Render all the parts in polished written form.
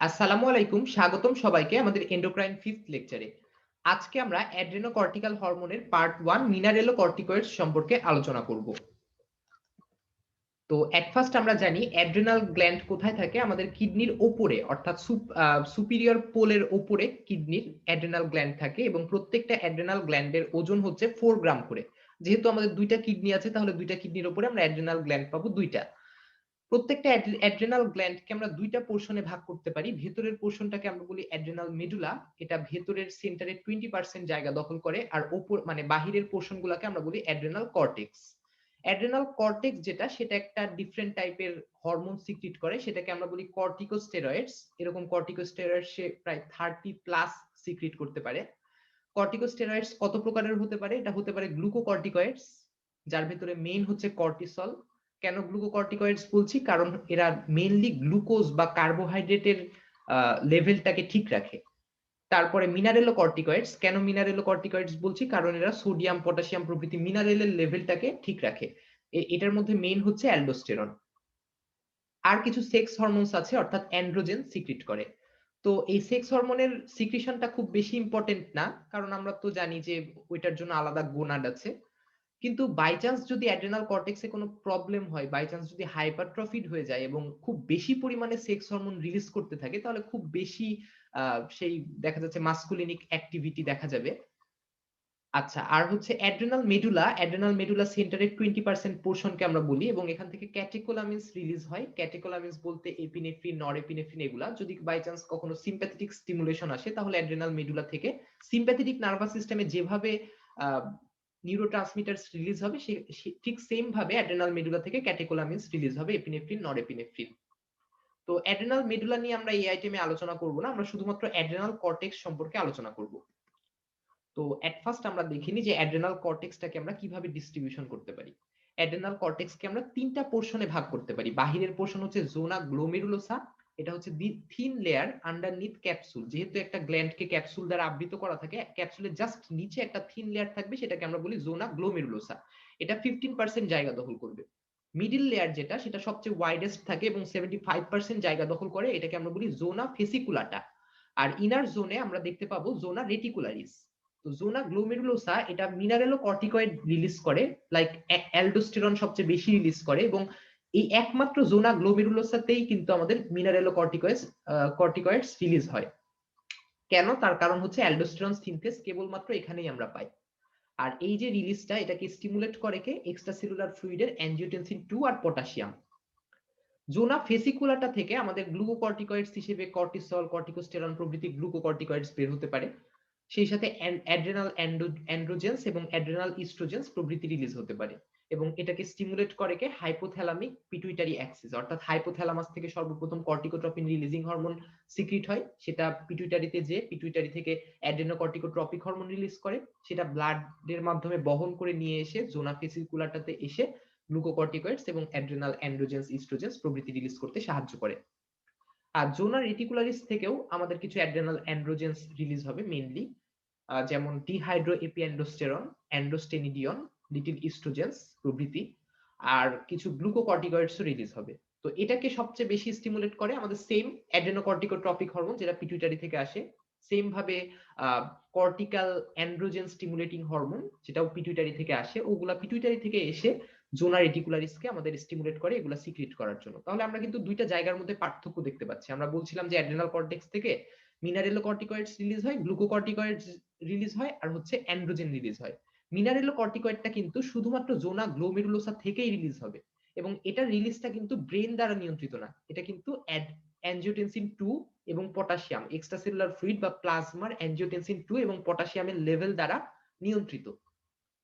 আসসালামু আলাইকুম। স্বাগতম সবাইকে আমাদের এন্ডোক্রাইন 5th লেকচারে। আজকে আমরা অ্যাড্রেনোকর্টিক্যাল হরমোনের পার্ট 1 মিনারেলোকর্টিকয়েডস সম্পর্কে আলোচনা করব। তো এট ফার্স্ট আমরা জানি অ্যাড্রেনাল গ্ল্যান্ড কোথায় থাকে? আমাদের কিডনির উপরে অর্থাৎ সুপিরিয়র পোলের উপরে কিডনির অ্যাড্রেনাল গ্ল্যান্ড থাকে এবং প্রত্যেকটা অ্যাড্রেনাল গ্ল্যান্ডের ওজন হচ্ছে 4 গ্রাম করে। যেহেতু আমাদের ২ টা কিডনি আছে তাহলে ২ টা কিডনির উপরে আমরা অ্যাড্রেনাল গ্ল্যান্ড পাবো ২ টা। প্রত্যেকটা অ্যাড্রেনাল গ্ল্যান্ডকে আমরা ২ টা পোরশনে ভাগ করতে পারি। ভেতরের পোরশনটাকে আমরা বলি অ্যাড্রেনাল মেডুলা। এটা ভেতরের সেন্টারে 20% জায়গা দখল করে। আর মানে বাহিরের পোরশন গুলাকে আমরা বলি অ্যাড্রেনাল কর্টেক্স। অ্যাড্রেনাল কর্টেক্স যেটা সেটা একটা ডিফারেন্ট টাইপের হরমোন সিক্রিট করে। সেটাকে আমরা বলি কর্টিকোস্টেরয়েডস। এরকম কর্টিকোস্টেরয়েডস সে প্রায় 30 প্লাস সিক্রিট করতে পারে। কর্টিকোস্টেরয়েডস কত প্রকারের হতে পারে? এটা হতে পারে গ্লুকোকর্টিকয়েডস, যার ভেতরে মেইন হচ্ছে কর্টিসল। কেন গ্লুকোকর্টিকয়েডস বলছি? কারণ এরা মেইনলি গ্লুকোজ বা কার্বোহাইড্রেটের লেভেলটাকে ঠিক রাখে। তারপরে মিনারেলোকর্টিকয়েডস। কেন মিনারেলোকর্টিকয়েডস বলছি? কারণ এরা সোডিয়াম, পটাশিয়াম প্রভৃতি মিনারেলের লেভেলটাকে ঠিক রাখে। এটার মধ্যে মেইন হচ্ছে অ্যালডোস্টেরন। আর কিছু সেক্স হরমোনস আছে অর্থাৎ অ্যান্ড্রোজেন সিক্রিট করে। তো এই সেক্স হরমোনের সিক্রিশনটা খুব বেশি ইম্পর্টেন্ট না, কারণ আমরা তো জানি যে ওইটার জন্য আলাদা গোনাড আছে। কিন্তু বাই চান্স যদি অ্যাড্রেনাল কর্টেক্সে কোনো প্রবলেম হয়, বাই চান্স যদি হাইপারট্রফিড হয়ে যায় এবং খুব বেশি পরিমাণে সেক্স হরমোন রিলিজ করতে থাকে, তাহলে খুব বেশি সেই দেখা যাচ্ছে মাস্কুলিনিক অ্যাক্টিভিটি দেখা যাবে। আচ্ছা, আর হচ্ছে অ্যাড্রেনাল মেডুলা সেন্টারের 20% পোরশনকে আমরা বলি এবং এখান থেকে ক্যাটেকোলামিনস রিলিজ হয়। ক্যাটেকোলামিনস বলতে এপিনেফ্রিন, নরএপিনেফ্রিন এগুলা। যদি বাই চান্স কখনো সিম্প্যাথেটিক স্টিমুলেশন আসে তাহলে অ্যাড্রেনাল মেডুলা থেকে সিম্প্যাথেটিক নার্ভাস সিস্টেমে যেভাবে আ নিউরোট্রান্সমিটারস রিলিজ হবে ঠিক সেম ভাবে অ্যাড্রেনাল মেডুলা থেকে ক্যাটেকোলামিনস রিলিজ হবে, এপিনেফ্রিন, নরএপিনেফ্রিন। তো অ্যাড্রেনাল মেডুলা নিয়ে আমরা এই আইটেমে আলোচনা করব না। আমরা শুধুমাত্র অ্যাড্রেনাল কর্টেক্স সম্পর্কে আলোচনা করব। তো এট ফার্স্ট আমরা দেখিনি যে অ্যাড্রেনাল কর্টেক্সটাকে আমরা কিভাবে ডিস্ট্রিবিউশন করতে পারি। অ্যাড্রেনাল কর্টেক্সকে আমরা ৩ টা পোরশনে ভাগ করতে পারি। বাহিরের পোরশন হচ্ছে জোনা গ্লোমেরুলোসা। এটা হচ্ছে দি থিন লেয়ার আন্ডারনিথ ক্যাপসুল। যেহেতু একটা গ্ল্যান্ডকে ক্যাপসুল দ্বারা আবৃত করা থাকে, ক্যাপসুলের জাস্ট নিচে একটা থিন লেয়ার থাকবে, সেটাকে আমরা বলি জোনা গ্লোমেরুলোসা। এটা 15% জায়গা দখল করবে। মিডল লেয়ার যেটা সেটা সবচেয়ে ওয়াইডেস্ট থাকে এবং 75% জায়গা দখল করে, এটাকে আমরা বলি জোনা ফেসিকুলাটা। আর ইনার জোনে আমরা দেখতে পাবো জোনা রেটিকুলারিস। তো জোনা গ্লোমেরুলোসা এটা মিনারেলোকর্টিকয়েড রিলিজ করে, লাইক অ্যালডোস্টেরন সবচেয়ে বেশি রিলিজ করে এবং এই একমাত্র জোনা গ্লোমেরুলোসাতেই কিন্তু আমাদের কর্টিকয়েডস রিলিজ হয়। কেন? তার কারণ হচ্ছে অ্যালডোস্টেরন সিনথেস কেবলমাত্র এখানেই আমরা পাই। আর এই যে রিলিজটা এটাকে স্টিমুলেট করে কে? এক্সট্রাসেলুলার ফ্লুইডের অ্যানজিওটেনসিন 2 আর পটাশিয়াম। জোনা ফেসিকুলাটা থেকে আমাদের গ্লুকোকর্টিকয়েডস হিসেবে কর্টিসল, কর্টিকোস্টেরন প্রভৃতি গ্লুকোকর্টিকয়েডস বের হতে পারে। সেই সাথে অ্যাড্রেনাল অ্যান্ড্রোজেন্স এবং অ্যাড্রেনাল ইস্ট্রোজেন্স প্রভৃতি রিলিজ হতে পারে এবং এটাকে স্টিমুলেট করে কে? হাইপোথ্যালামিক পিটুইটারি অ্যাক্সিস, অর্থাৎ হাইপোথ্যালামাস থেকে সর্বপ্রথম কর্টিকোট্রপিন রিলিজিং হরমোন সিক্রিট হয়, সেটা পিটুইটারিতে যে পিটুইটারি থেকে অ্যাড্রেনোকর্টিকোট্রপিক হরমোন রিলিজ করে, সেটা ব্লাডের মাধ্যমে বহন করে নিয়ে এসে জোনা ফেসিকুলাটাতে এসে গ্লুকোকর্টিকয়েডস এবং অ্যাড্রেনাল অ্যান্ড্রোজেন্স ইস্ট্রোজেন্স প্রভৃতি রিলিজ করতে সাহায্য করে। আর জোনা রেটিকুলারিস থেকেও আমাদের কিছু অ্যাড্রেনাল অ্যান্ড্রোজেন্স রিলিজ হবে মেইনলি, যেমন ডিহাইড্রো এপিঅ্যান্ডোস্টেরন, অ্যান্ডোস্টেনিডিয়ন, লিটিল ইস্ট্রোজেন্স প্রভৃতি। আর কিছু গ্লুকোকর্টিকয়েডসও রিলিজ হবে। তো এটাকে সবচেয়ে বেশি স্টিমুলেট করে আমাদের সেম অ্যাড্রেনোকর্টিকোট্রপিক হরমোন যেটা পিটুইটারি থেকে আসে। সেম ভাবে কর্টিক্যাল অ্যান্ড্রোজেন স্টিমুলেটিং হরমোন যেটাও পিটুইটারি থেকে আসে, ওগুলা পিটুইটারি থেকে এসে জোনা রেটিকুলারিসকে আমাদের স্টিমুলেট করে এগুলা সিক্রিট করার জন্য। তাহলে আমরা কিন্তু দুইটা জায়গার মধ্যে পার্থক্য দেখতে পাচ্ছি। আমরা বলছিলাম যে অ্যাড্রেনাল কর্টেক্স থেকে মিনারেলোকর্টিকয়েডস রিলিজ হয়, গ্লুকোকর্টিকয়েডস রিলিজ হয় আর হচ্ছে অ্যান্ড্রোজেন রিলিজ হয়। মিনারেলোকর্টিকয়েডটা কিন্তু শুধুমাত্র জোনা গ্লোমেরুলোসা থেকেই রিলিজ হবে এবং এটার রিলিজটা কিন্তু ব্রেন দ্বারা নিয়ন্ত্রিত না। এটা কিন্তু অ্যানজিওটেনসিন 2 এবং পটাশিয়াম, এক্সট্রাসেলুলার ফ্লুইড বা প্লাজমার অ্যানজিওটেনসিন 2 এবং পটাশিয়ামের লেভেল দ্বারা নিয়ন্ত্রিত।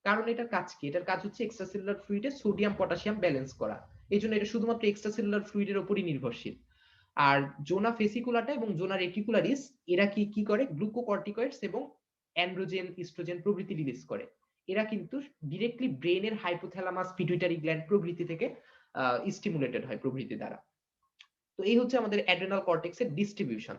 কারণ এটার কাজ কি? এটার কাজ হচ্ছে এক্সট্রাসেলুলার ফ্লুইডে সোডিয়াম পটাশিয়াম ব্যালেন্স করা। এইজন্য এটা শুধুমাত্র এক্সট্রাসেলুলার ফ্লুইডের উপরই নির্ভরশীল। আর জোনা ফেসিকুলাটা এবং জোনা রেটিকুলারিস এরা কি করে? গ্লুকোকর্টিকয়েডস এবং অ্যান্ড্রোজেন, ইস্ট্রোজেন প্রভৃতি রিলিজ করে। এরা কিন্তু ডিরেক্টলি ব্রেনের হাইপোথ্যালামাস, পিটুইটারি গ্ল্যান্ড প্রভৃতি থেকে স্টিমুলেটেড হয় প্রভৃতি দ্বারা। তো এই হচ্ছে আমাদের অ্যাড্রেনাল কর্টেক্সের ডিস্ট্রিবিউশন।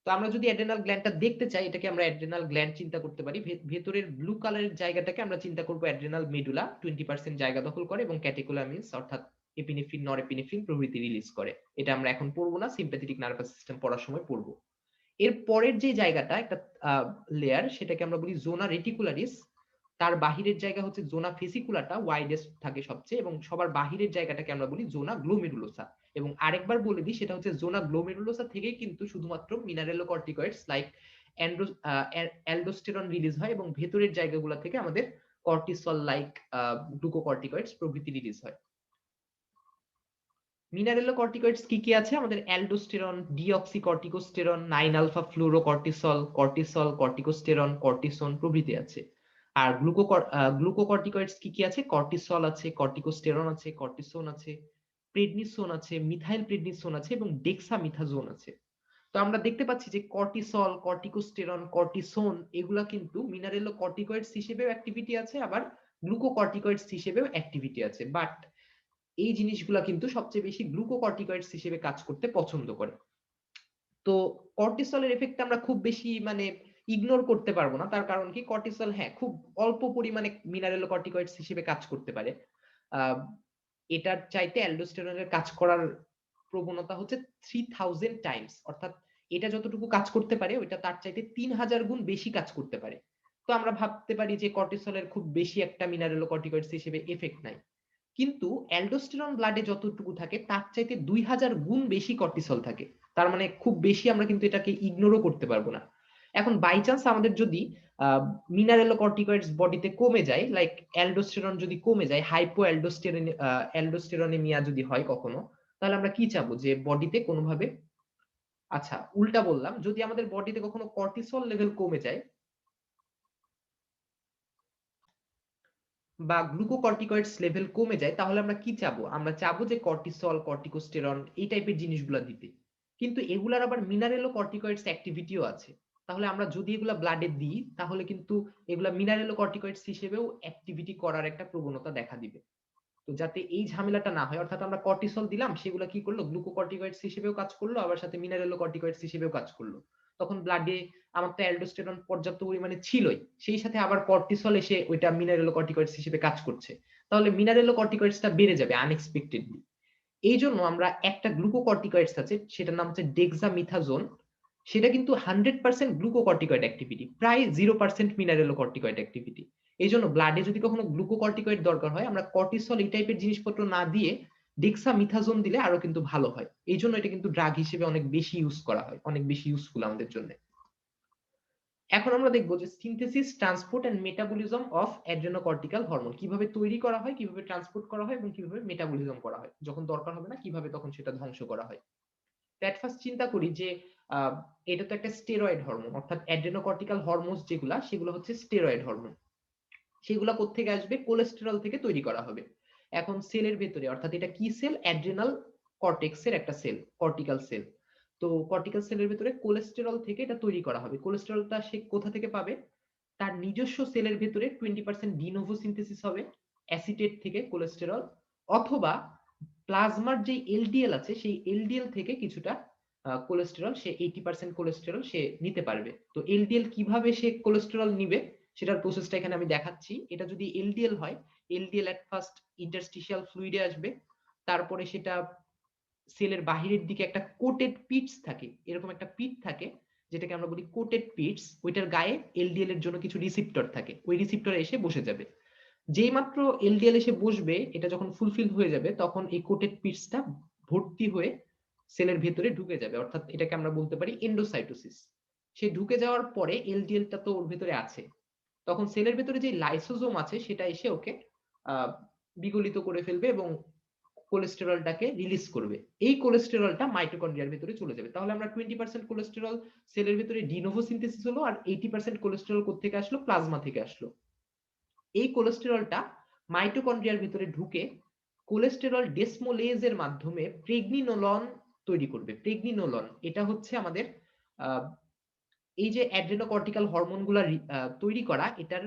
তো আমরা যদি অ্যাড্রেনাল গ্ল্যান্ডটা দেখতে চাই, এটাকে আমরা অ্যাড্রেনাল গ্ল্যান্ড চিন্তা করতে পারি। ভেতরের ব্লু কালারের জায়গাটাকে আমরা চিন্তা করব অ্যাড্রেনাল মেডুলা, 20% জায়গা দখল করে এবং ক্যাটেকুলামিনস অর্থাৎ এপিনেফ্রিন, নরএপিনেফ্রিন প্রভৃতি রিলিজ করে। এটা আমরা এখন পড়বো না, সিম্প্যাথেটিক নার্ভাস সিস্টেম পড়ার সময় পড়বো। এর পরের যে জায়গাটা একটা লেয়ার, সেটাকে আমরা বলি জোনা রেটিকুলারিস। তার বাহিরের জায়গা হচ্ছে জোনা ফেসিকুলাটা ওয়াইডেস্ট থাকে সবচেয়ে, এবং সবার বাহিরের জায়গাটাকে আমরা বলি জোনা গ্লোমেরুলোসা। এবং আরেকবার বলে দিই, সেটা হচ্ছে জোনা গ্লোমেরুলোসা থেকেই কিন্তু শুধুমাত্র মিনারেলোকর্টিকয়েডস লাইক অ্যালডোস্টেরন রিলিজ হয়, এবং ভেতরের জায়গাগুলো থেকে আমাদের কর্টিসল লাইক গ্লুকোকর্টিকয়েডস প্রভৃতি রিলিজ হয়। মিনারেলোকর্টিকয়েডস কি কি আছে? আমাদের অ্যালডোস্টেরন, ডিঅক্সিকর্টিকোস্টেরন, 9 আলফা ফ্লুরোকর্টিসল, কর্টিসল, কর্টিকোস্টেরন, কর্টিসন প্রভৃতি আছে। আর গ্লুকোকর্টিকয়েডস কি কি আছে? কর্টিসল আছে, কর্টিকোস্টেরন আছে, কর্টিসন আছে, প্রেডনিসোন আছে, মিথাইল প্রেডনিসোন আছে, এবং ডেক্সামিথাজোন আছে। তো আমরা দেখতে পাচ্ছি যে কর্টিসল, কর্টিকোস্টেরন, কর্টিসন এগুলা কিন্তু মিনারেলোকর্টিকয়েডস হিসেবেও অ্যাক্টিভিটি আছে, আবার গ্লুকোকর্টিকয়েডস হিসেবেও অ্যাক্টিভিটি আছে। বাট এই জিনিসগুলা কিন্তু সবচেয়ে বেশি গ্লুকোকর্টিকয়েডস হিসেবে কাজ করতে পছন্দ করে। তো কর্টিসলের এফেক্ট আমরা খুব বেশি ইগনোর করতে পারবো না। তার কারণ কি, কর্টিসল হ্যাঁ খুব অল্প পরিমাণে মিনারেলোকর্টিকয়েডস হিসেবে কাজ করতে পারে। এটার চাইতে অ্যালডোস্টেরনের কাজ করার প্রবণতা হচ্ছে 3000 টাইমস, অর্থাৎ এটা যতটুকু কাজ করতে পারে ওইটা তার চাইতে 3000 গুণ বেশি কাজ করতে পারে। তো আমরা ভাবতে পারি যে কর্টিসলের খুব বেশি একটা মিনারেলোকর্টিকয়েডস হিসেবে এফেক্ট নাই, কিন্তু অ্যালডোস্টেরন ব্লাডে যতটুকু থাকে তার চাইতে 2000 গুণ বেশি কর্টিসল থাকে। তার মানে খুব বেশি আমরা কিন্তু এটাকে ইগনোরও করতে পারবো না। এখন বাই চান্স আমাদের যদি মিনারেলোকর্টিকয়েডস বডিতে কমে যায়, লাইক অ্যালডোস্টেরন যদি কমে যায়, হাইপো অ্যালডোস্টেরনেমিয়া যদি হয় কখনো, তাহলে আমরা কি চাবো? যে বডিতে কোনোভাবে, আচ্ছা উল্টা বললাম, যদি আমাদের বডিতে কখনো কর্টিসল লেভেল কমে যায় বা গ্লুকোকর্টিকয়েডস লেভেল কমে যায়, তাহলে আমরা কি চাবো? আমরা চাবো যে কর্টিসল, কর্টিকোস্টেরন এই টাইপের জিনিসগুলো দিতে। কিন্তু এগুলার আবার মিনারেলোকর্টিকয়েডস অ্যাক্টিভিটিও আছে। তাহলে আমরা যদি এগুলা ব্লাডে দিই, তাহলে কিন্তু এগুলা মিনারেলোকর্টিকয়েডস হিসেবেও অ্যাক্টিভিটি করার একটা প্রবণতা দেখা দিবে। তো যাতে এই ঝামেলাটা না হয়, অর্থাৎ আমরা কর্টিসল দিলাম, সেগুলো কি করলো? গ্লুকোকর্টিকয়েডস হিসেবেও কাজ করলো, আবার সাথে মিনারেলোকর্টিকয়েডস হিসেবেও কাজ করলো। তখন ব্লাডে আমার তো অ্যালডোস্টেরন পর্যাপ্ত পরিমাণে ছিলই, সেই সাথে আবার কর্টিসল এসে ওইটা মিনারেলোকর্টিকয়েডস হিসেবে কাজ করছে। তাহলে মিনারেলোকর্টিকয়েডসটা বেড়ে যাবে আনএক্সপেক্টেডলি। এই জন্য আমরা একটা গ্লুকোকর্টিকয়েডস আছে, সেটার নাম হচ্ছে ডেক্সামিথাজোন। সেটা কিন্তু 100% গ্লুকোকর্টিকয়েড অ্যাক্টিভিটি, প্রায় 0% মিনারেলোকর্টিকয়েড অ্যাক্টিভিটি। এই জন্য ব্লাডে যদি কখনো গ্লুকোকর্টিকয়েড দরকার হয়, আমরা কর্টিসল এই টাইপের জিনিসপত্র না দিয়ে ডেক্সামিথাজোন দিলে আরো কিন্তু ভালো হয়। এই জন্য এটা কিন্তু ড্রাগ হিসেবে অনেক বেশি ইউজ করা হয়, অনেক বেশি ইউজফুল আমাদের জন্য। এখন আমরা দেখবো যে synthesis, transport and metabolism of adrenocortical hormone কিভাবে তৈরি করা হয়, কিভাবে ট্রান্সপোর্ট করা হয়, এবং কিভাবে মেটাবলিজম করা হয়। যখন দরকার হবে না, কিভাবে তখন সেটা ধ্বংস করা হয়। এট ফার্স্ট চিন্তা করি যে আহ, এটা তো একটা স্টেরয়েড হরমোন, অর্থাৎ অ্যাড্রেনোকর্টিক্যাল হরমোন যেগুলা, সেগুলো হচ্ছে স্টেরয়েড হরমোন। সেগুলা কোত্থেকে আসবে? কোলেস্টেরল থেকে তৈরি করা হবে। এখন সেলের ভেতরে, অর্থাৎ এটা কি সেল? অ্যাড্রেনাল কর্টেক্সের একটা সেল, কর্টিক্যাল সেল। তো কর্টিক্যাল সেলের ভেতরে কোলেস্টেরল থেকে এটা তৈরি করা হবে। কোলেস্টেরলটা সে কোথা থেকে পাবে? তার নিজস্ব সেলের ভেতরে 20% ডিনোভো সিনথেসিস হবে অ্যাসিটেট থেকে কোলেস্টেরল, অথবা প্লাজমার যে এলডিএল আছে, সেই এলডিএল থেকে কিছুটা কোলেস্টেরল, সে 80% কোলেস্টেরল সে নিতে পারবে। তো এলডিএল কিভাবে সে কোলেস্টেরল নিবে সেটার প্রসেসটা এখানে আমি দেখাচ্ছি। এটা যদি এলডিএল হয়, এলডিএল এট ফার্স্ট ইন্টারস্টিশিয়াল ফ্লুইডে আসবে, তারপরে সেটা সেলের বাহিরের দিকে একটা কোটেড পিটস থাকে, এরকম একটা পিট থাকে যেটাকে আমরা বলি কোটেড পিটস। ওইটার গায়ে এলডিএল এর জন্য কিছু রিসিপ্টর থাকে, ওই রিসিপ্টরে এসে বসে যাবে। যেই মাত্র এলডিএল এসে বসবে, এটা যখন ফুলফিল হয়ে যাবে, তখন এই কোটেড পিটসটা ভর্তি হয়ে সেলের ভেতরে ঢুকে যাবে, অর্থাৎ এটাকে আমরা বলতে পারি এন্ডোসাইটোসিস। সে ঢুকে যাওয়ার পরে এলডিএলটা তো ওর ভেতরে আছে, তখন সেলের ভেতরে যে লাইসোজোম আছে সেটা এসে ওকে বিগলিত করে ফেলবে এবং কোলেস্টেরলটাকে রিলিজ করবে। এই কোলেস্টেরলটা মাইটোকন্ড্রিয়ার ভেতরে চলে যাবে। তাহলে আমরা 20% কোলেস্টেরল সেলের ভেতরে ডিনোভো সিনথেসিস হলো, আর 80% কোলেস্টেরল কোত্থেকে আসলো? প্লাজমা থেকে আসলো। এই কোলেস্টেরলটা মাইটোকন্ড্রিয়ার ভিতরে ঢুকে কোলেস্টেরল ডেসমোলেজের মাধ্যমে প্রেগনিনোলন তৈরি করবে। প্রেগনিনোলন এটা হচ্ছে আমাদের এই যে অ্যাড্রেনোকর্টিক্যাল হরমোনগুলো তৈরি করা, এটার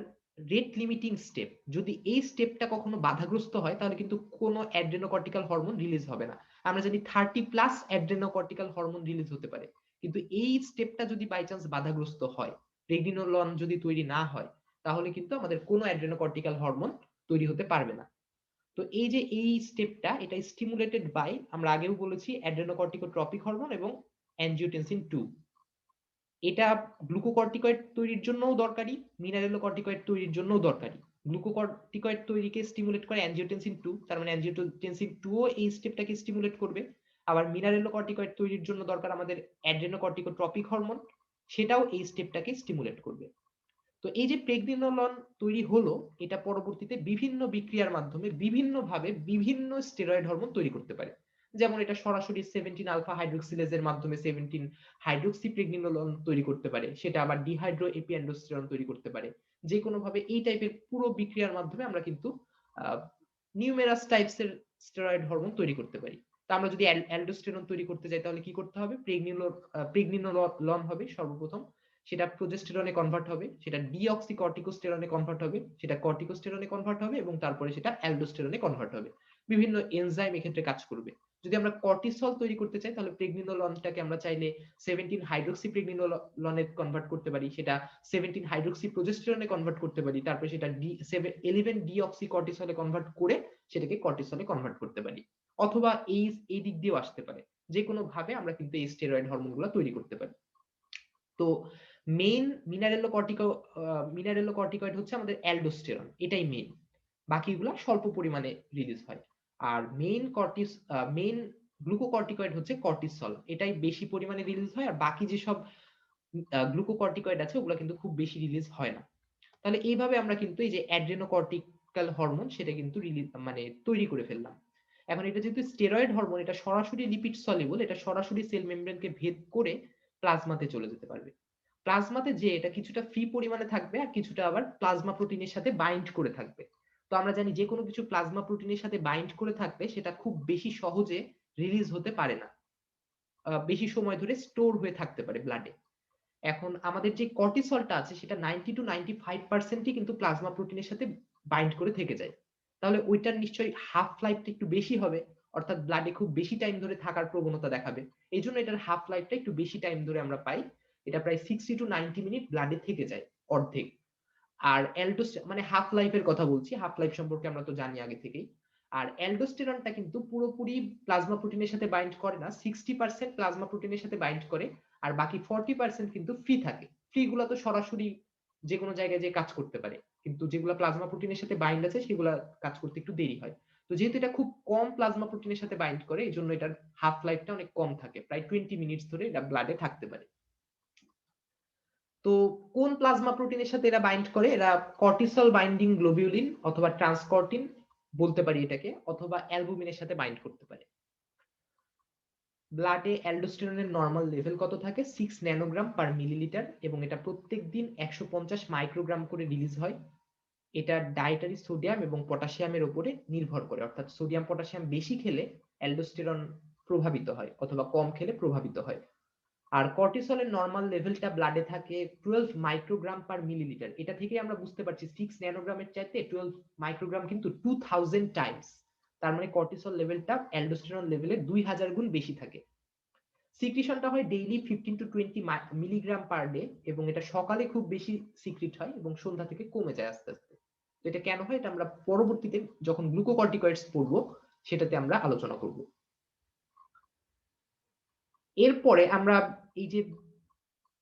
রেট লিমিটিং স্টেপ। যদি এই স্টেপটা কখনো বাধাগ্রস্ত হয়, তাহলে কিন্তু কোনো অ্যাড্রেনোকর্টিক্যাল হরমোন রিলিজ হবে না। আমরা জানি 30+ অ্যাড্রেনোকর্টিক্যাল হরমোন রিলিজ হতে পারে, কিন্তু এই স্টেপটা যদি বাই চান্স বাধাগ্রস্ত হয়, প্রেগনিনোলন যদি তৈরি না হয়, তাহলে কিন্তু আমাদের কোনো অ্যাড্রেনোকর্টিক্যাল হরমোন তৈরি হতে পারবে না। তো এই যে এই স্টেপটা, এটা স্টিমুলেটেড বাই, আমরা আগেও বলেছি, অ্যাড্রেনোকর্টিকোট্রপিক হরমোন এবং অ্যানজিওটেনসিন 2। এটা গ্লুকোকর্টিকয়েড তৈরির জন্যও দরকারি, মিনারেলোকর্টিকয়েড তৈরির জন্যও দরকারি। গ্লুকোকর্টিকয়েড তৈরিকে স্টিমুলেট করে অ্যানজিওটেনসিন 2, তার মানে অ্যানজিওটেনসিন 2 ও এই স্টেপটাকে স্টিমুলেট করবে। আবার মিনারেলোকর্টিকয়েড তৈরির জন্য দরকার আমাদের অ্যাড্রেনোকর্টিকোট্রপিক হরমোন, সেটাও এই স্টেপটাকে স্টিমুলেট করবে। তো এই যে প্রেগনিনোলন তৈরি হলো, এটা পরবর্তীতে বিভিন্ন বিক্রিয়ার মাধ্যমে বিভিন্নভাবে বিভিন্ন স্টেরয়েড হরমোন তৈরি করতে পারে। যেমন এটা সরাসরি 17 আলফা হাইড্রোক্সিলেজের মাধ্যমে 17 হাইড্রোক্সি প্রেগনিনোলন তৈরি করতে পারে, সেটা আবার ডিহাইড্রো এপিঅ্যান্ডোস্টেরন তৈরি করতে পারে। যে কোনো ভাবে এই টাইপের পুরো বিক্রিয়ার মাধ্যমে আমরা কিন্তু নিউমেরাস টাইপসের স্টেরয়েড হরমোন তৈরি করতে পারি। তা আমরা যদি অ্যালডোস্টেরন তৈরি করতে যাই তাহলে কি করতে হবে? প্রেগনিনোলন হবে সর্বপ্রথম, সেটা প্রোজেস্টেরনে কনভার্ট হবে, সেটা ডিঅক্সিকর্টিকোস্টেরনে কনভার্ট হবে, সেটা কর্টিকোস্টেরনে কনভার্ট হবে এবং তারপরে সেটা অ্যালডোস্টেরনে কনভার্ট হবে। বিভিন্ন এনজাইম এক্ষেত্রে কাজ করবে। যদি আমরা কর্টিসল তৈরি করতে চাই তাহলে প্রেগনিনোলনটাকে আমরা চাইলে 17 হাইড্রোক্সি প্রেগনিনোলনে কনভার্ট করতে পারি, সেটা 17 হাইড্রোক্সি প্রোজেস্টেরনে কনভার্ট করতে পারি, তারপরে সেটা 11 ডিঅক্সি কর্টিসলে কনভার্ট করে সেটাকে কর্টিসলে কনভার্ট করতে পারি। অথবা এই দিক দিয়েও আসতে পারে। যে কোনো ভাবে আমরা কিন্তু এই স্টেরয়েড হরমোনগুলো তৈরি করতে পারি। তো মেইন মিনারেলোকর্টিকয়েড হচ্ছে আমাদের অ্যালডোস্টেরন, এটাই মেইন। বাকিগুলা স্বল্প পরিমাণে রিলিজ হয়। আর মেইন গ্লুকোকর্টিকয়েড হচ্ছে কর্টিসল, এটাই বেশি পরিমাণে রিলিজ হয়। আর বাকি যেসব গ্লুকোকর্টিকয়েড আছে ওগুলো কিন্তু খুব বেশি রিলিজ হয় না। তাহলে এইভাবে আমরা কিন্তু এই যে অ্যাড্রেনোকর্টিক্যাল হরমোন সেটা কিন্তু রিলিজ মানে তৈরি করে ফেললাম। এখন এটা যেহেতু স্টেরয়েড হরমোন, এটা সরাসরি লিপিড সলিবল, এটা সরাসরি সেল মেমব্রেনকে ভেদ করে প্লাজমাতে চলে যেতে পারবে। প্লাজমাতে যে এটা কিছুটা ফ্রি পরিমাণে থাকবে আর কিছুটা আবার প্লাজমা প্রোটিনের সাথে বাইন্ড করে থাকবে। তো আমরা জানি যে কোনো কিছু প্লাজমা প্রোটিনের সাথে বাইন্ড করে থাকবে সেটা খুব বেশি সহজে রিলিজ হতে পারে না, বেশি সময় ধরে স্টোর হয়ে থাকতে পারে ব্লাডে। এখন আমাদের যে কর্টিসলটা আছে সেটা 90 to 95% কিন্তু প্লাজমা প্রোটিনের সাথে বাইন্ড করে থেকে যায়। তাহলে ওইটার নিশ্চয়ই হাফ লাইফটা একটু বেশি হবে, অর্থাৎ ব্লাডে খুব বেশি টাইম ধরে থাকার প্রবণতা দেখাবে। এই জন্য এটার হাফ লাইফটা একটু বেশি টাইম ধরে আমরা পাই। এটা প্রায় 60 to 90 মিনিট ব্লাডে থেকে যায়, অর্ধেক। আর মানে হাফ লাইফের কথা বলছি, হাফ লাইফ সম্পর্কে আমরা তো জানি আগে থেকেই। আর অ্যালডোস্টেরনটা কিন্তু পুরোপুরি প্লাজমা প্রোটিনের সাথে বাইন্ড করে না, 60% প্লাজমা প্রোটিনের সাথে বাইন্ড করে, আর বাকি 40% কিন্তু ফ্রি থাকে। ফ্রি গুলা তো সরাসরি যে কোনো জায়গায় যে কাজ করতে পারে, কিন্তু যেগুলো প্লাজমা প্রোটিনের সাথে বাইন্ড আছে সেগুলা কাজ করতে একটু দেরি হয়। তো যেহেতু এটা খুব কম প্লাজমা প্রোটিনের সাথে বাইন্ড করে, এই জন্য এটার হাফ লাইফটা অনেক কম থাকে, প্রায় 20 মিনিটস ধরে এটা ব্লাডে থাকতে পারে। তো কোন প্লাজমা প্রোটিনের সাথে এরা বাইন্ড করে? এরা কর্টিসল বাইন্ডিং গ্লোবিউলিন অথবা ট্রান্সকর্টিন বলতে পারি এটাকে, অথবা অ্যালবুমিনের সাথে বাইন্ড করতে পারে। ব্লাডে অ্যালডোস্টেরনের নরমাল লেভেল কত থাকে? 6 ন্যানোগ্রাম পার মিলিলিটার, এবং এটা প্রত্যেক দিন 150 মাইক্রোগ্রাম করে রিলিজ হয়। এটা ডায়েটারি সোডিয়াম এবং পটাশিয়ামের উপরে নির্ভর করে, অর্থাৎ সোডিয়াম পটাশিয়াম বেশি খেলে অ্যালডোস্টেরন প্রভাবিত হয় অথবা কম খেলে প্রভাবিত হয়। আর কর্টিসলের নরমাল লেভেলটা ব্লাডে থাকে 12 মাইক্রোগ্রাম পার মিলিলিটার। এটা থেকে আমরা বুঝতে পারছি 6 ন্যানোগ্রামের চাইতে 12 মাইক্রোগ্রাম কিন্তু 2000 টাইমস। তার মানে কর্টিসল লেভেলটা অ্যালডোস্টেরন লেভেলের 2000 গুণ বেশি থাকে। সিক্রিশনটা হয় daily 15 to 20 milligram per day, এবং এটা সকালে খুব বেশি সিক্রিট হয় এবং সন্ধ্যা থেকে কমে যায় আস্তে আস্তে। তো এটা কেন হয় এটা আমরা পরবর্তীতে যখন গ্লুকোকর্টিকয়েডস পড়বো সেটাতে আমরা আলোচনা করব। এরপরে আমরা এই যে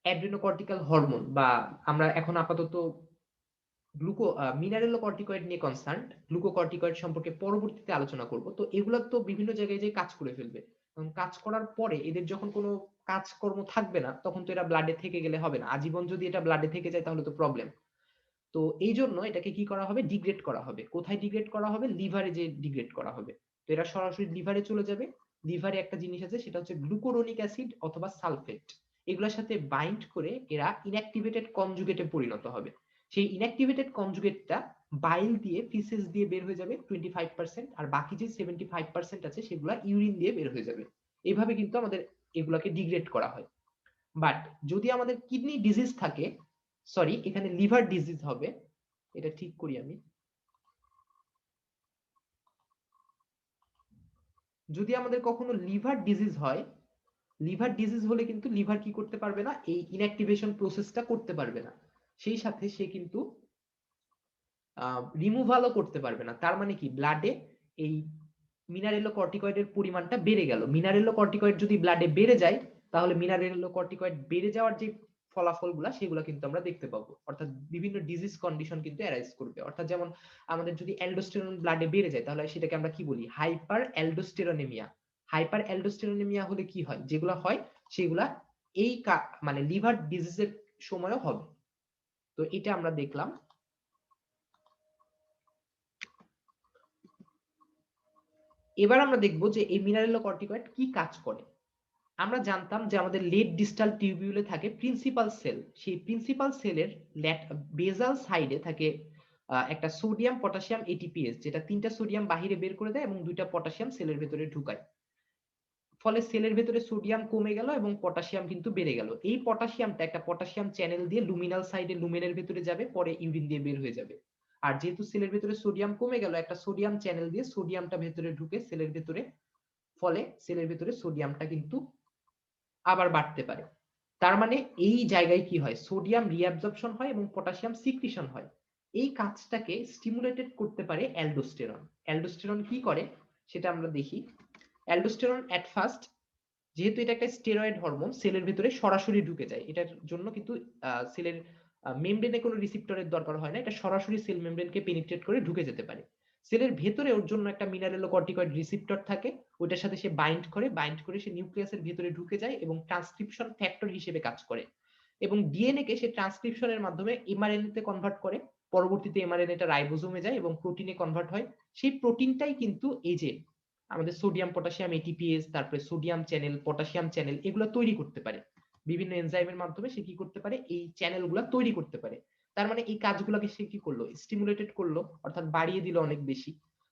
অ্যাড্রেনোকর্টিক্যাল হরমোন, বা আমরা এখন আপাতত মিনারেলোকর্টিকয়েড নিয়ে কনসার্ন, গ্লুকোকর্টিকয়েড সম্পর্কে পরবর্তীতে আলোচনা করব। তো এগুলো তো বিভিন্ন জায়গায় যে কাজ করে ফেলবে, এবং কাজ করার পরে এদের যখন কোনো কাজকর্ম থাকবে না তখন তো এরা ব্লাডে থেকে গেলে হবে না, আজীবন যদি এটা ব্লাডে থেকে যায় তাহলে তো প্রবলেম। তো এই জন্য এটাকে কি করা হবে? ডিগ্রেড করা হবে। কোথায় ডিগ্রেড করা হবে? লিভারে যে ডিগ্রেড করা হবে। তো এরা সরাসরি লিভারে চলে যাবে। লিভারে একটা জিনিস আছে, সেটা হচ্ছে গ্লুকুরোনিক অ্যাসিড অথবা সালফেট। এগুলোর সাথে বাইন্ড করে এরা ইনঅ্যাক্টিভেটেড কনজুগেটে পরিণত হবে। সেই ইনঅ্যাক্টিভেটেড কনজুগেটটা বাইল দিয়ে, ফিসেস দিয়ে বের হয়ে যাবে 25%, আর বাকি যে 75% আছে সেগুলা ইউরিন দিয়ে বের হয়ে যাবে। এইভাবে কিন্তু আমাদের এগুলাকে ডিগ্রেড করা হয়। বাট যদি আমাদের কিডনি ডিজিজ থাকে, সরি এখানে লিভার ডিজিজ হবে, এটা ঠিক করি আমি। যদি আমাদের কখনো লিভার ডিজিজ হয়, লিভার ডিজিজ হলে কিন্তু লিভার কি করতে পারবে না? এই ইনঅ্যাক্টিভেশন প্রসেসটা করতে পারবে না। সেই সাথে সে কিন্তু রিমুভালও করতে পারবে না। তার মানে কি? ব্লাডে এই মিনারেলোকর্টিকয়েডের পরিমাণটা বেড়ে গেল। মিনারেলোকর্টিকয়েড যদি ব্লাডে বেড়ে যায় তাহলে মিনারেলোকর্টিকয়েড বেড়ে যাওয়ার যে ফলাফলগুলা সেগুলো কিন্তু আমরা দেখতে পাবো, অর্থাৎ বিভিন্ন ডিজিজ কন্ডিশন কিন্তু অ্যারাইজ করবে। অর্থাৎ যেমন আমাদের যদি অ্যালডোস্টেরন ব্লাডে বেড়ে যায় তাহলে সেটাকে আমরা কি বলি, হাইপার অ্যালডোস্টেরোনেমিয়া। হাইপার অ্যালডোস্টেরোনেমিয়া হলে কি হয়, যেগুলো হয় সেগুলা এই মানে লিভার ডিজিজের সময়ও হবে। তো এটা আমরা দেখলাম। এবার আমরা দেখব যে এই মিনারেলোকর্টিকয়েড কি কাজ করে। আমরা জানতাম যে আমাদের লেট ডিস্টাল টিউবিউলে থাকে প্রিন্সিপাল সেল। সেই প্রিন্সিপাল সেলের বেজাল সাইডে থাকে একটা সোডিয়াম পটাশিয়াম এটিপিএস, যেটা 3টা সোডিয়াম বাহিরে বের করে দেয় এবং 2টা পটাশিয়াম সেলের ভেতরে ঢুকায়। ফলে সেলের ভেতরে সোডিয়াম কমে গেল এবং পটাশিয়াম কিন্তু বেড়ে গেল। এই পটাশিয়ামটা একটা পটাশিয়াম চ্যানেল দিয়ে লুমিনাল সাইডে লুমেনের ভেতরে যাবে, পরে ইউরিন দিয়ে বের হয়ে যাবে। আর যেহেতু সেলের ভেতরে সোডিয়াম কমে গেল, একটা সোডিয়াম চ্যানেল দিয়ে সোডিয়ামটা ভেতরে ঢুকে সেলের ভেতরে, ফলে সেলের ভেতরে সোডিয়ামটা কিন্তু আবার বাড়তে পারে। তার মানে এই জায়গায় কি হয়, সোডিয়াম রিঅ্যাবজর্পশন হয় এবং পটাশিয়াম সিক্রিশন হয়। এই কাজটাকে স্টিমুলেটেড করতে পারে অ্যালডোস্টেরন। অ্যালডোস্টেরন কি করে সেটা আমরা দেখি। অ্যালডোস্টেরন এট ফার্স্ট, যেহেতু এটা একটা স্টেরয়েড হরমোন, সেলের ভেতরে সরাসরি ঢুকে যায়। এটার জন্য কিন্তু সেলের মেমব্রেনে কোনো রিসিপ্টরের দরকার হয় না, এটা সরাসরি সেল মেমব্রেনকে পেনিট্রেট করে ঢুকে যেতে পারে। সেলের ভেতরে ওর জন্য একটা মিনারেলোকর্টিকয়েড রিসিপ্টর থাকে, ওইটার সাথে সে বাইন্ড করে সে নিউক্লিয়াসের ভেতরে ঢুকে যায় এবং ট্রান্সক্রিপশন ফ্যাক্টর হিসেবে কাজ করে এবং ডিএনএ কে সে ট্রান্সক্রিপশনের মাধ্যমে এমআরএনএ তে কনভার্ট করে। পরবর্তীতে এমআরএনএটা রাইবোজোমে যায় এবং প্রোটিনে কনভার্ট হয়। সেই প্রোটিনটাই কিন্তু এই যে আমাদের সোডিয়াম পটাশিয়াম এটিপিএস, তারপরে সোডিয়াম চ্যানেল, পটাশিয়াম চ্যানেল, এগুলো তৈরি করতে পারে। বিভিন্ন এনজাইমের মাধ্যমে সে কি করতে পারে, এই চ্যানেলগুলো তৈরি করতে পারে। তার মানে এই কাজগুলোকে সে কি করলো, স্টিমুলেটেড করলো, অর্থাৎ বাড়িয়ে দিল অনেক বেশি।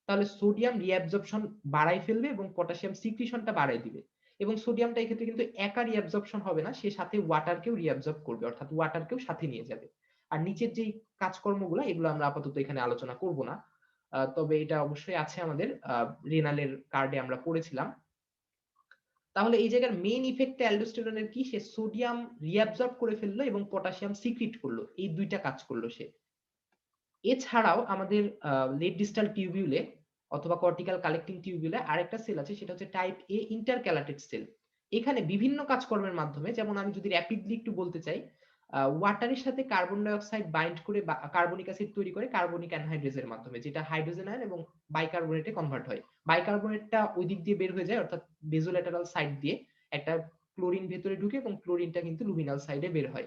তাহলে সোডিয়াম রিঅ্যাবজর্পশন বাড়াই ফেলবে এবং পটাশিয়াম সিক্রিশনটা বাড়াই দিবে। এবং সোডিয়ামটা এক্ষেত্রে কিন্তু একা রিঅ্যাবজর্পশন হবে না, সে সাথে ওয়াটারকেও রিঅ্যাবজর্ব করবে, অর্থাৎ ওয়াটারকেও সাথে নিয়ে যাবে। আর নিচের যেই কাজকর্মগুলো এগুলো আমরা আপাতত এখানে আলোচনা করব না। তবে এটা অবশ্যই আছে আমাদের রেনালের কার্ডে আমরা পড়েছিলাম। তাহলে এই জায়গার মেইন ইফেক্ট অ্যালডোস্টেরনের কি, সে সোডিয়াম রিঅ্যাবজর্ব করে ফেললো এবং পটাশিয়াম সিক্রিট করলো, এই দুইটা কাজ করলো সে। এছাড়াও আমাদের লেট ডিস্টাল টিউবিউলে অথবা কর্টিক্যাল কালেক্টিং টিউবিউলে আরেকটা সেল আছে, সেটা হচ্ছে টাইপ এ ইন্টারক্যালাটেড সেল। এখানে বিভিন্ন কাজকর্মের মাধ্যমে, যেমন আমি যদি র্যাপিডলি একটু বলতে চাই, ওয়াটারের সাথে কার্বন ডাই অক্সাইড বাইন্ড করে কার্বনিক অ্যাসিড তৈরি করে কার্বনিক অ্যানহাইড্রেজের মাধ্যমে, যেটা হাইড্রোজেন আয়ন এবং বাইকার্বনেটে কনভার্ট হয়। বাইকার্বনেটটা ওই দিক দিয়ে বের হয়ে যায়, অর্থাৎ বেজোল্যাটারাল সাইড দিয়ে একটা ক্লোরিন ভেতরে ঢুকে এবং ক্লোরিনটা কিন্তু লুমিনাল সাইডে বের হয়।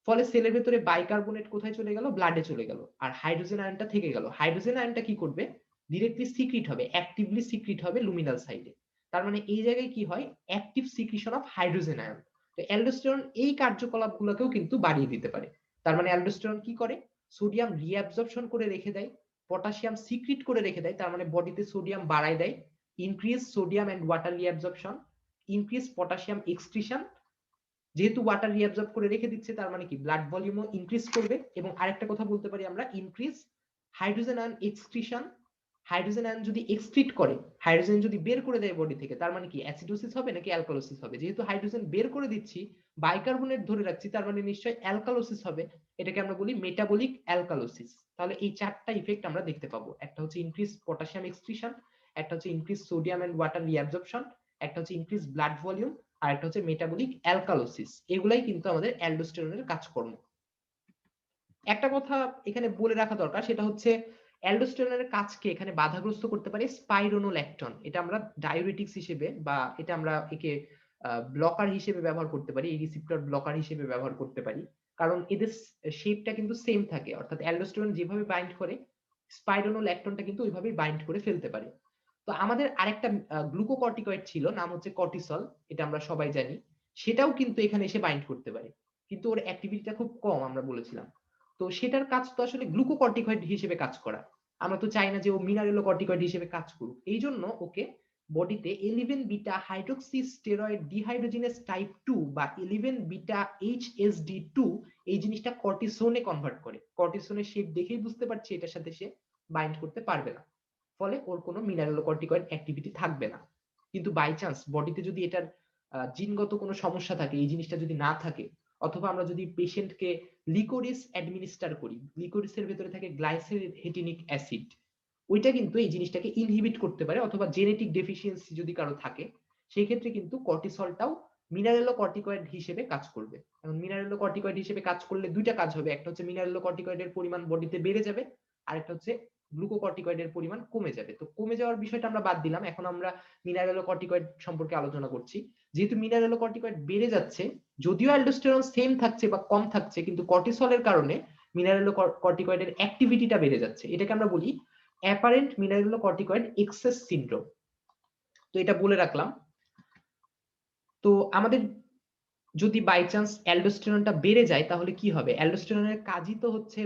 ফলে সেলের ভেতরে বাইকার্বনেট কোথায় চলে গেল, ব্লাডে চলে গেল, আর হাইড্রোজেন আয়নটা থেকে গেল। হাইড্রোজেন আয়নটা কি করবে, ডিরেক্টলি সিক্রিট হবে, অ্যাক্টিভলি সিক্রিট হবে লুমিনাল সাইডে। তার মানে এই জায়গায় কি হয়, active secretion of hydrogen ion. তো অ্যালডোস্টেরন এই কার্যকলাপগুলোকেও কিন্তু বাড়িয়ে দিতে পারে। তার মানে অ্যালডোস্টেরন কি করে, সোডিয়াম রিঅ্যাবজর্পশন করে রেখে দেয়, পটাশিয়াম সিক্রিট করে রেখে দেয়, তার মানে বডিতে সোডিয়াম বাড়ায় দেয়, increase sodium and water reabsorption, increase potassium excretion. যেহেতু ওয়াটার রিঅ্যাবজর্ব করে রেখে দিচ্ছে তার মানে কি ব্লাড ভলিউমও ইনক্রিজ করবে। এবং আরেকটা কথা বলতে পারি আমরা, increase hydrogen ion excretion. Hydrogen ion যদি এক্সক্রিট করে, হাইড্রোজেন যদি বের করে দেয় বডি থেকে, তার মানে কি অ্যাসিডোসিস হবে নাকি অ্যালকালোসিস হবে। যেহেতু হাইড্রোজেন বের করে দিচ্ছি, বাইকার্বনেট ধরে রাখছি, তার মানে নিশ্চয়ই অ্যালকালোসিস হবে। এটাকে আমরা বলি মেটাবলিক অ্যালকালোসিস। তাহলে এই চারটা ইফেক্ট আমরা দেখতে পাবো, একটা হচ্ছে ইনক্রিজ পটাশিয়াম এক্সক্রিশন, একটা হচ্ছে increase sodium and water reabsorption, একটা হচ্ছে ইনক্রিজ ব্লাড ভলিউম, আর একটা হচ্ছে মেটাবলিক অ্যালকালোসিস। এগুলাই কিন্তু আমাদের অ্যালডোস্টেরনের কাজকর্ম। একটা কথা এখানে বলে রাখা দরকার, সেটা হচ্ছে অ্যালডোস্টেরনের কাজকে এখানে বাধাগ্রস্ত করতে পারে স্পাইরোনোল্যাকটন। এটা আমরা ডায়োরেটিক্স হিসেবে বা এটা আমরা একে ব্লকার হিসেবে ব্যবহার করতে পারি, এই রিসিপ্টর ব্লকার হিসেবে ব্যবহার করতে পারি। কারণ এদের শেপটা কিন্তু সেম থাকে, অর্থাৎ অ্যালডোস্টেরন যেভাবে বাইন্ড করে স্পাইরোনোল্যাকটনটা কিন্তু ওইভাবেই বাইন্ড করে ফেলতে পারে। তো আমাদের আরেকটা গ্লুকোকর্টিকয়েড ছিল, নাম হচ্ছে কর্টিসল, এটা আমরা সবাই জানি। সেটাও কিন্তু এখানে এসে বাইন্ড করতে পারে, কিন্তু ওর অ্যাক্টিভিটিটা খুব কম আমরা বলেছিলাম। তো সেটার কাজ তো আসলে গ্লুকোকর্টিকয়েড হিসেবে কাজ করা। আমরা তো চাই না যে ও মিনারেলোকর্টিকয়েড হিসেবে কাজ করুক, এই জন্য ওকে বডিতে 11 beta hydroxy steroid dehydrogenase type 2 বা 11 বিটা HSD2 এই জিনিসটা কর্টিসোনে কনভার্ট করে। কর্টিসোনের শেপ দেখেই বুঝতে পারছি এটার সাথে সে বাইন্ড করতে পারবে না, ফলে ওর কোনো মিনারেলোকর্টিকয়েড অ্যাক্টিভিটি থাকবে না। কিন্তু বাই চান্স বডিতে যদি এটার জিনগত কোনো সমস্যা থাকে, এই জিনিসটা যদি না থাকে, অথবা আমরা যদি পেশেন্টকে লিকোরিস অ্যাডমিনিস্টার করি, লিকোরিসের ভেতরে থাকে গ্লাইসেরহেটিনিক অ্যাসিড, ওইটা কিন্তু এই জিনিসটাকে ইনহিবিট করতে পারে, অথবা জেনেটিক ডেফিসিয়েন্সি যদি কারো থাকে সেই ক্ষেত্রে কিন্তু কর্টিসলটাও মিনারেলোকর্টিকয়েড হিসেবে কাজ করবে। এখন মিনারেলোকর্টিকয়েড হিসেবে কাজ করলে দুইটা কাজ হবে, একটা হচ্ছে মিনারেলোকর্টিকয়েডের পরিমাণ বডিতে বেড়ে যাবে, আর একটা হচ্ছে গ্লুকোকর্টিকয়েডের পরিমাণ কমে যাবে। তো কমে যাওয়ার বিষয়টা আমরা বাদ দিলাম, এখন আমরা মিনারেলোকর্টিকয়েড সম্পর্কে আলোচনা করছি। যেহেতু মিনারেলোকর্টিকয়েড বেড়ে যাচ্ছে, যদিও অ্যালডোস্টেরন সেম থাকছে বা কম থাকছে, কিন্তু কর্টিসলের কারণে মিনারেলোকর্টিকয়েডের অ্যাক্টিভিটিটা বেড়ে যাচ্ছে। এটাকে আমরা বলি অ্যাপারেন্ট মিনারেলোকর্টিকয়েড এক্সেস সিনড্রোম। তো এটা বলে রাখলাম। তো আমাদের যদি বাই চান্স অ্যালডোস্টেরনটা বেড়ে যায় তাহলে কি হবে? অ্যালডোস্টেরনের কাজই তো হচ্ছে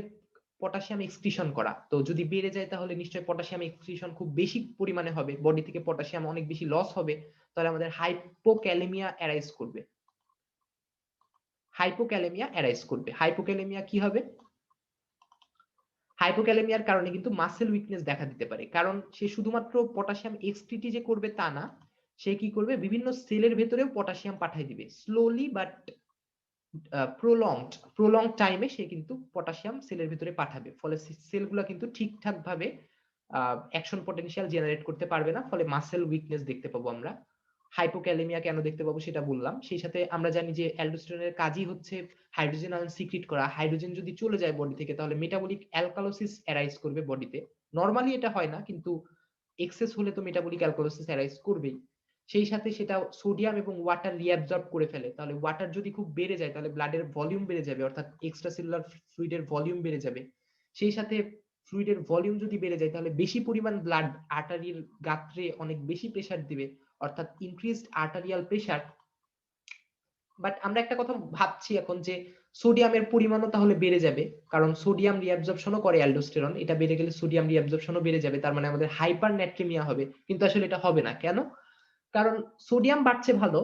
পটাশিয়াম এক্সক্রিশন করা। তো যদি বেড়ে যায় তাহলে নিশ্চয়ই পটাশিয়াম এক্সক্রিশন খুব বেশি পরিমাণে হবে, বডি থেকে পটাশিয়াম অনেক বেশি লস হবে, তাহলে আমাদের হাইপোক্যালেমিয়া অ্যারাইজ করবে। হাইপোক্যালেমিয়া অ্যারাইজ করবে। হাইপোক্যালেমিয়া কি হবে? হাইপোক্যালেমিয়ার কারণে কিন্তু মাসেল উইকনেস দেখা দিতে পারে, কারণ সে শুধুমাত্র পটাশিয়াম এক্সক্রিটি যে করবে তা না, সে কি করবে বিভিন্ন সেলের ভেতরেও পটাশিয়াম পাঠিয়ে দিবে স্লোলি বাট প্রলংড টাইমে। সে কিন্তু পটাশিয়াম সেলের ভিতরে পাঠাবে, ফলে সেলগুলো কিন্তু ঠিকঠাক ভাবে অ্যাকশন পটেনশিয়াল জেনারেট করতে পারবে না, ফলে মাসেল উইকনেস দেখতে পাবো আমরা। হাইপোক্যালেমিয়া কেন দেখতে পাবো সেটা বললাম। সেই সাথে আমরা জানি যে অ্যালডোস্টেরনের কাজই হচ্ছে হাইড্রোজেন আয়ন সিক্রিট করা। হাইড্রোজেন যদি চলে যায় বডি থেকে তাহলে মেটাবলিক অ্যালকালোসিস অ্যারাইজ করবে বডিতে। নরমালি এটা হয় না, কিন্তু এক্সেস হলে তো মেটাবলিক অ্যালকালোসিস অ্যারাইজ করবেই। সেই সাথে সেটা সোডিয়াম এবং ওয়াটার রিঅ্যাবজর্ব করে ফেলে। তাহলে ওয়াটার যদি খুব বেড়ে যায় তাহলে ব্লাডের ভলিউম বেড়ে যাবে, অর্থাৎ এক্সট্রাসেলুলার ফ্লুইডের ভলিউম বেড়ে যাবে। সেই সাথে ফ্লুইডের ভলিউম যদি বেড়ে যায় তাহলে বেশি পরিমাণ ব্লাড আর্টারির গাত্রে অনেক বেশি প্রেসার দিবে, অর্থাৎ ইনক্রিজড আর্টারিয়াল প্রেসার। বাট আমরা একটা কথা ভাবছি এখন যে সোডিয়ামের পরিমাণও তাহলে বেড়ে যাবে, কারণ সোডিয়াম রিঅ্যাবজর্পশনও করে অ্যালডোস্টেরন। এটা বেড়ে গেলে সোডিয়াম রিঅ্যাবজর্পশনও বেড়ে যাবে, তার মানে আমাদের হাইপারন্যাট্রেমিয়া হবে। কিন্তু আসলে এটা হবে না। কেন? কারণ সোডিয়াম বাড়ছে ভালো,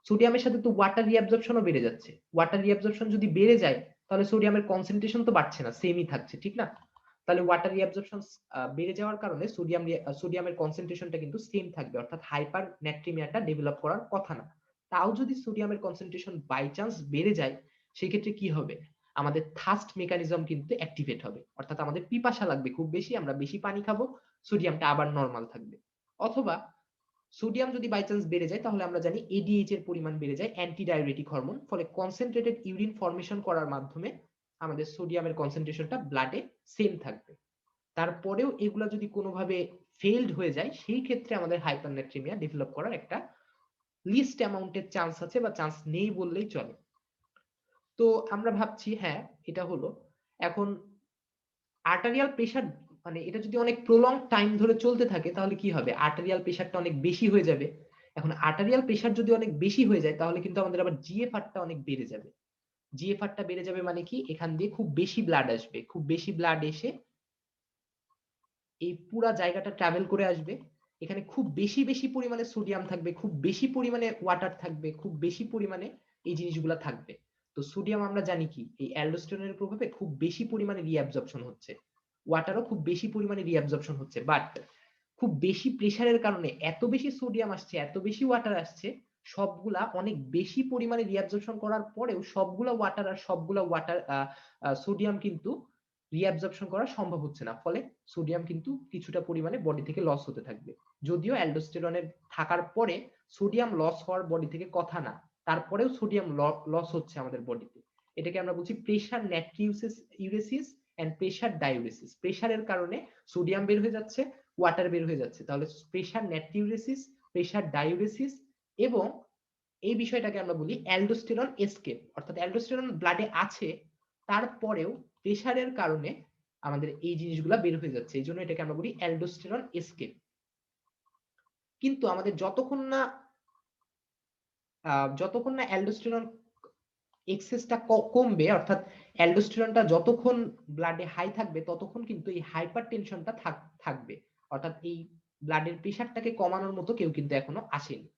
সোডিয়ামের সাথে তো ওয়াটার রিঅ্যাবজর্পশনও বেড়ে যাচ্ছে। ওয়াটার রিঅ্যাবজর্পশন যদি বেড়ে যায় তাহলে সোডিয়ামের কনসেন্ট্রেশন তো বাড়ছে না, সেমই থাকছে, ঠিক না? তাহলে ওয়াটার রিঅ্যাবজর্পশন বেড়ে যাওয়ার কারণে সোডিয়ামের কনসেন্ট্রেশনটা কিন্তু সেম থাকবে, অর্থাৎ হাইপার ন্যাট্রিমিয়াটা ডেভেলপ করার কথা না। তাও যদি সোডিয়ামের কনসেন্ট্রেশন বাই চান্স বেড়ে যায়, সেক্ষেত্রে কি হবে? আমাদের থার্স্ট মেকানিজম কিন্তু অ্যাক্টিভেট হবে, অর্থাৎ আমাদের পিপাসা লাগবে খুব বেশি, আমরা বেশি পানি খাবো, সোডিয়ামটা আবার নরমাল থাকবে। অথবা সোডিয়াম যদি বাই চান্স বেড়ে যায় তাহলে আমরা জানি এডিএইচ এর পরিমাণ বেড়ে যায়, অ্যান্টি ডায়ুরেটিক হরমোন, ফলে কনসেন্ট্রেটেড ইউরিন ফর্মেশন করার মাধ্যমে আমাদের সোডিয়ামের কনসেন্ট্রেশনটা ব্লাডে সেম থাকবে। তারপরেও এগুলা যদি কোনোভাবে ফেইলড হয়ে যায়, সেই ক্ষেত্রে আমাদের হাইপারন্যাট্রিমিয়া ডেভেলপ করার একটা লিস্ট অ্যামাউন্টের চান্স আছে, বা চান্স নেই বললেই চলে। তো আমরা ভাবছি হ্যাঁ এটা হলো। এখন আর্টারিয়াল প্রেসার, মানে এটা যদি অনেক প্রলং টাইম ধরে চলতে থাকে তাহলে কি হবে? আর্টারিয়াল প্রেসারটা অনেক বেশি হয়ে যাবে। এখন আর্টারিয়াল প্রেসার যদি অনেক বেশি হয়ে যায় তাহলে কিন্তু আমাদের আবার জিএফআরটা অনেক বেড়ে যাবে। জিএফআরটা বেড়ে যাবে মানে কি? এখান দিয়ে খুব বেশি ব্লাড আসবে, খুব বেশি ব্লাড এসে এই পুরা জায়গাটা ট্রাভেল করে আসবে। এখানে খুব বেশি বেশি পরিমাণে সোডিয়াম থাকবে, খুব বেশি পরিমাণে ওয়াটার থাকবে, খুব বেশি পরিমাণে এই জিনিসগুলো থাকবে। তো সোডিয়াম আমরা জানি কি এই অ্যালডোস্টেরনের প্রভাবে খুব বেশি পরিমাণে রিঅ্যাবজর্পশন হচ্ছে, ওয়াটারও খুব বেশি পরিমাণে রিঅ্যাবজর্পশন হচ্ছে। বাট খুব বেশি প্রেসারের কারণে এত বেশি সোডিয়াম আসছে, এত বেশি ওয়াটার আসছে, সবগুলা অনেক বেশি পরিমাণে রিঅ্যাবজর্পশন করার পরেও সবগুলা ওয়াটার আর সবগুলা ওয়াটার সোডিয়াম কিন্তু রিঅ্যাবজর্পশন করা সম্ভব হচ্ছে না, ফলে সোডিয়াম কিন্তু কিছুটা পরিমাণে বডি থেকে লস হতে থাকবে। যদিও অ্যালডোস্টেরনের থাকার পরে সোডিয়াম লস হওয়ার বডি থেকে কথা না, তারপরেও সোডিয়াম লস হচ্ছে আমাদের বডিতে। এটাকে আমরা বলছি প্রেসার ইউরেসিস এন্ড প্রেসার ডাইউরেসিস। প্রেসারের কারণে সোডিয়াম বের হয়ে যাচ্ছে, ওয়াটার বের হয়ে যাচ্ছে, তাহলে প্রেসার ন্যাট্রিউরেসিস, প্রেসার ডাইউরেসিস। এবং এই বিষয়টাকে আমরা বলি অ্যালডোস্টেরন এসকেপ, অর্থাৎ অ্যালডোস্টেরন ব্লাডে আছে তারপরেও প্রেসারের কারণে আমাদের এই জিনিসগুলা বের হয়ে যাচ্ছে, এই জন্য এটাকে আমরা বলি অ্যালডোস্টেরন এসকেপ। কিন্তু আমাদের যতক্ষণ না অ্যালডোস্টেরন এক্সেসটা কমবে, অর্থাৎ অ্যালডোস্টেরনটা যতক্ষণ ব্লাডে হাই থাকবে ততক্ষণ কিন্তু এই হাইপার টেনশনটা থাকবে, অর্থাৎ এই ব্লাডের প্রেসারটাকে কমানোর মতো কেউ কিন্তু এখনো আসেনি।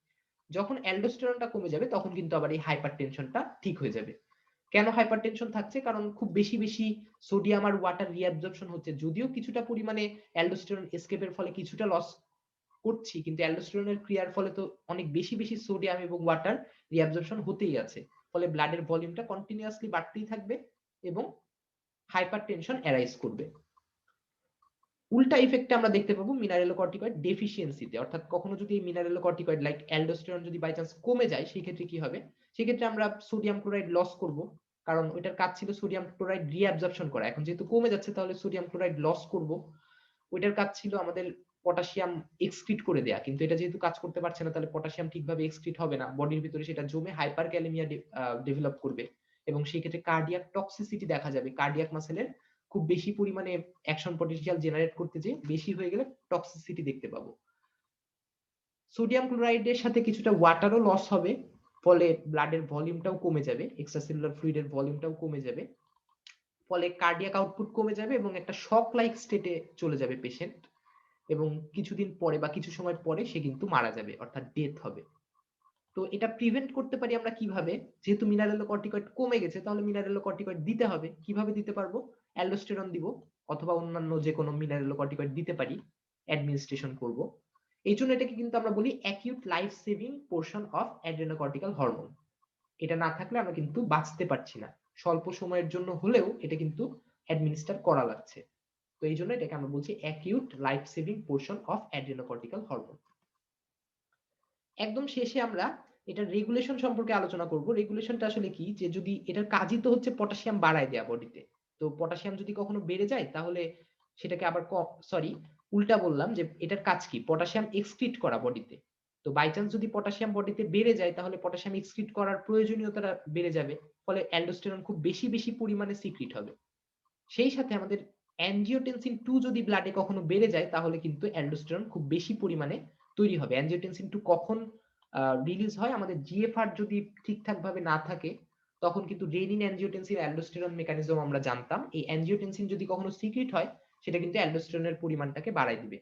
যখন অ্যালডোস্টেরনটা কমে যাবে তখন কিন্তু আবার এই হাইপার টেনশনটা ঠিক হয়ে যাবে। কেন হাইপার টেনশন থাকছে? কারণ খুব বেশি বেশি সোডিয়াম আর ওয়াটার রিঅ্যাবজর্পশন হচ্ছে, যদিও কিছুটা পরিমাণে অ্যালডোস্টেরন এসকেপের ফলে কিছুটা লস করছি, কিন্তু অ্যালডোস্টেরনের ক্রিয়ার ফলে তো অনেক বেশি বেশি সোডিয়াম এবং ওয়াটার রিঅ্যাবজর্পশন হতেই আছে, ফলে ব্লাডের ভলিউমটা কন্টিনিউয়াসলি বাড়তেই থাকবে এবং হাইপার টেনশন অ্যারাইজ করবে। উল্টা ইফেক্টটা আমরা দেখতে পাবো মিনারেলোকর্টিকয়েড ডেফিসিয়েন্সিতে, অর্থাৎ কখনো যদি এই মিনারেলোকর্টিকয়েড লাইক অ্যালডোস্টেরন যদি বাই চান্স কমে যায়, সেই ক্ষেত্রে কি হবে, সেক্ষেত্রে আমরা সোডিয়াম ক্লোরাইড লস করব, কারণ ওইটার কাজ ছিল সোডিয়াম ক্লোরাইড রিঅ্যাবজর্পশন করা। এখন যেহেতু কমে যাচ্ছে তাহলে সোডিয়াম ক্লোরাইড লস করব, ওইটার কাজ ছিল আমাদের পটাশিয়াম এক্সক্রিট করে দেয়া, কিন্তু এটা যেহেতু কাজ করতে পারছে না তাহলে পটাশিয়াম ঠিকভাবে এক্সক্রিট হবে না, বডির ভিতরে সেটা জমে হাইপার ক্যালেমিয়া ডেভেলপ করবে, এবং সেই ক্ষেত্রে কার্ডিয়াক টক্সিসিটি দেখা যাবে। কার্ডিয়াক মাসেলের খুব বেশি পরিমাণে অ্যাকশন পটেনশিয়াল জেনারেট করতে যে বেশি হয়ে গেলে টক্সিসিটি দেখতে পাবো। সোডিয়াম ক্লোরাইডের সাথে কিছুটা ওয়াটারও লস হবে, ফলে ব্লাডের ভলিউমটাও কমে যাবে, এক্সট্রাসেলুলার ফ্লুইডের ভলিউমটাও কমে যাবে, ফলে কার্ডিয়াক আউটপুট কমে যাবে এবং একটা শক লাইক স্টেটে চলে যাবে পেশেন্ট, এবং কিছুদিন পরে বা কিছু সময় পরে সে কিন্তু মারা যাবে, অর্থাৎ ডেথ হবে। তো এটা প্রিভেন্ট করতে পারি আমরা কিভাবে, যেহেতু মিনারেলোকর্টিকয়েড কমে গেছে তাহলে মিনারেলোকর্টিকয়েড দিতে হবে। কিভাবে দিতে পারবো, অ্যালডোস্টেরন দিব অথবা অন্যান্য যে কোনো মিনারেলোকর্টিকয়েড দিতে পারি, অ্যাডমিনিস্ট্রেশন করব। এই জন্য এটাকে কিন্তু আমরা বলি acute life saving portion of adrenocortical hormone. এটা না থাকলে আমরা কিন্তু বাঁচতে পারছি না, স্বল্প সময়ের জন্য হলেও এটা কিন্তু অ্যাডমিনিস্টার করা লাগছে। তো এই জন্য এটাকে আমরা বলছি acute life saving portion of adrenocortical hormone. একদম শেষে আমরা এটার রেগুলেশন সম্পর্কে আলোচনা করব। রেগুলেশনটা আসলে কি, যে যদি এটার কাজই তো হচ্ছে পটাশিয়াম বাড়ায় দেয়া বডিতে, তো পটাশিয়াম যদি কখনো বেড়ে যায় তাহলে সেটাকে আবার সরি, উল্টা বললাম, যে এটার কাজ কি, পটাশিয়াম এক্সক্রিট করা বডিতে। তো বাই চান্স যদি পটাশিয়াম বডিতে বেড়ে যায় তাহলে পটাশিয়াম এক্সক্রিট করার প্রয়োজনীয়তাটা বেড়ে যাবে, ফলে অ্যালডোস্টেরন খুব বেশি বেশি পরিমাণে সিক্রিট হবে। সেই সাথে আমাদের অ্যানজিওটেনসিন 2 যদি ব্লাডে কখনো বেড়ে যায় তাহলে কিন্তু অ্যালডোস্টেরন খুব বেশি পরিমাণে তৈরি হবে। অ্যানজিওটেনসিন 2 কখন রিলিজ হয়, আমাদের জিএফআর যদি ঠিকঠাক ভাবে না থাকে তখন কিন্তু রেনিন অ্যানজিওটেনসিন অ্যালডোস্টেরন মেকানিজম আমরা জানতাম, এই অ্যানজিওটেনসিন যদি কখনো সিক্রিট হয় সেটা কিন্তু অ্যালডোস্টেরনের পরিমাণটাকে বাড়ায় দিবে।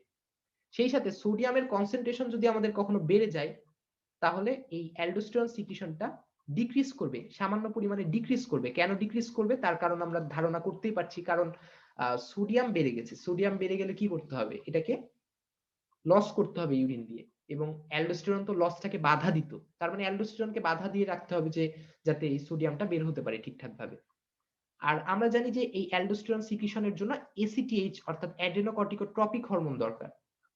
সেই সাথে সোডিয়ামের কনসেন্ট্রেশন যদি আমাদের কখনো বেড়ে যায় তাহলে এই অ্যালডোস্টেরন সিক্রিশনটা ডিক্রিজ করবে, সামান্য পরিমাণে ডিক্রিজ করবে। কেন ডিক্রিজ করবে তার কারণ আমরা ধারণা করতেই পারছি, কারণ সোডিয়াম বেড়ে গেছে। সোডিয়াম বেড়ে গেলে কি করতে হবে, এটাকে লস করতে হবে ইউরিন দিয়ে, এবং অ্যালডোস্টেরন তো লসটাকে বাধা দিত, তার মানে অ্যালডোস্টেরনকে বাধা দিয়ে রাখতে হবে যে যাতে এই সোডিয়ামটা বের হতে পারে ঠিকঠাক ভাবে। আর আমরা জানি যে এই অ্যালডোস্টেরন সিক্রিশনের জন্য এসিটিএইচ অর্থাৎ অ্যাড্রেনোকর্টিকোট্রপিক হরমোন দরকার।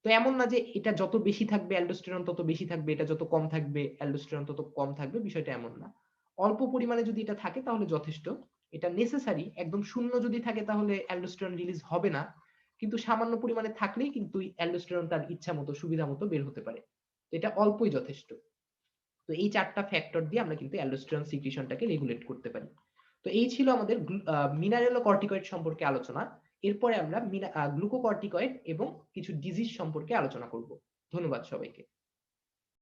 তো এমন না যে এটা যত বেশি থাকবে অ্যালডোস্টেরন তত বেশি থাকবে, এটা যত কম থাকবে অ্যালডোস্টেরন তত কম থাকবে, বিষয়টা এমন না। অল্প পরিমাণে যদি এটা থাকে তাহলে যথেষ্ট, এটা নেসেসারি। একদম শূন্য যদি থাকে তাহলে অ্যালডোস্টেরন রিলিজ হবে না, কিন্তু সামান্য পরিমাণে থাকলেই কিন্তু অ্যালডোস্টেরন তার ইচ্ছা মতো সুবিধা মতো বের হতে পারে। এটা অল্পই যথেষ্ট। তো এই চারটা ফ্যাক্টর দিয়ে আমরা কিন্তু অ্যালডোস্টেরন সিক্রিশনটাকে রেগুলেট করতে পারি। তো এই ছিল আমাদের মিনারেলোকর্টিকয়েড সম্পর্কে আলোচনা। এরপরে আমরা গ্লুকোকর্টিকয়েড এবং কিছু ডিজিজ সম্পর্কে আলোচনা করব। ধন্যবাদ সবাইকে।